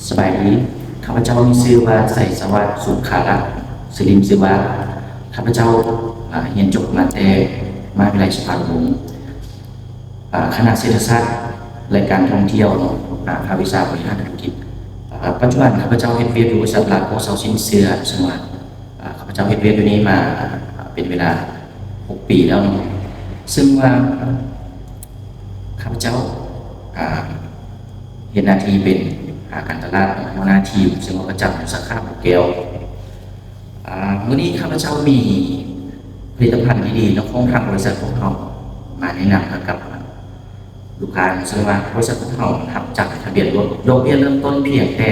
สบายดีข้าพเจ้ามีชื่อว่าไสสวัสดิ์สุขารักษ์ศิริมศิวะข้าพเจ้าเรียนจบมาแต่มหาวิทยาลัยสุพรรณบุรีคณะเศรษฐศาสตร์และการท่องเที่ยวภาควิชาบริหารธุรกิจปัจจุบันข้าพเจ้าเฮ็ดเวียกอยู่บริษัทลาโกเซาซินเสือสมัครข้าพเจ้าเฮ็ดเวียกอยู่นี้มาเป็นเวลา6 ปีแล้วซึ่งว่าข้าพเจ้าเห็นหน้าที่เป็นการตลาดหัวหน้าทีมซึ่งว่าประจำสาขาบุกแก้วมื้อนี้ข้าพเจ้ามีผลิตภัณฑ์ดีๆและของทางบริษัทของเรามาแนะนำกับลูกค้าซึ่งว่าบริษัทของเราทำจากทะเบียนรถดอกเบี้ยเริ่มต้นเพียงแต่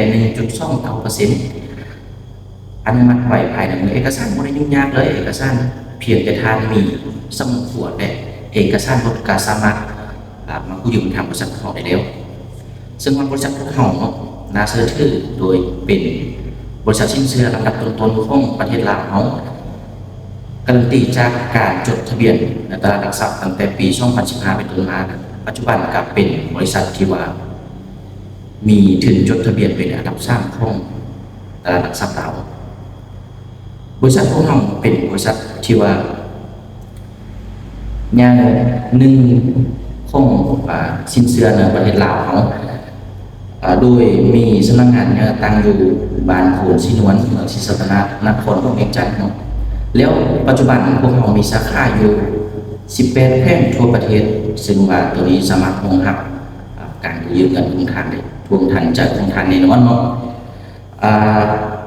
1.29% อนุมัติไว้ภายในมือเอกสารบ่ได้ยุ่งยากเลยเอกสารเพียงแต่ท่านมีสมุดตรวจและเอกสารรถก็สามารถมากู้ยืมทางบริษัทของเราได้แล้วซึ่งบริษัทของเราน่าเชื่อถือโดยเป็นบริษัทสินเชื่อลำดับต้นๆของประเทศลาวเราการันตีจากการจดทะเบียนในตลาดหลักทรัพย์ตั้งแต่ปี 2015 เป็นต้นมาปัจจุบันก็เป็นบริษัทที่ว่ามีถึงจดทะเบียนเป็นอันดับ3ของตลาดหลักทรัพย์ลาวบริษัทของเราเป็นบริษัทที่ว่าอย่างหนึ่งของสินเชื่อในประเทศลาวเราโดยมีสำนักงานตั้งอยู่บ้านโพนศรีนวลเมืองศรีสัตนนครของเวียงจันทน์แล้วปัจจุบันพวกเรามีสาขาอยู่18แห่งทั่วประเทศซึ่งว่าตัวนี้สามารถรองรับการกู้ยืมเงินทุนทานได้ทวงทันจากทุนทานแน่นอน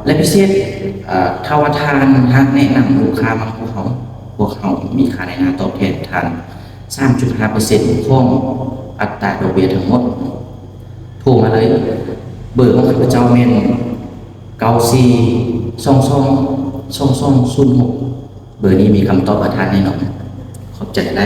และพิเศษถ้าว่าทานหากแนะนำลูกค้ามาพวกเขามีค่าแนะนำตอบแทนทาน 3.5% ของอัตราดอกเบี้ยทั้งหมดโทรมาเลยเบอร์ของข้าพเจ้าแม่น94222206เบอร์นี้มีคำตอบประทานแน่นอนขอบใจได้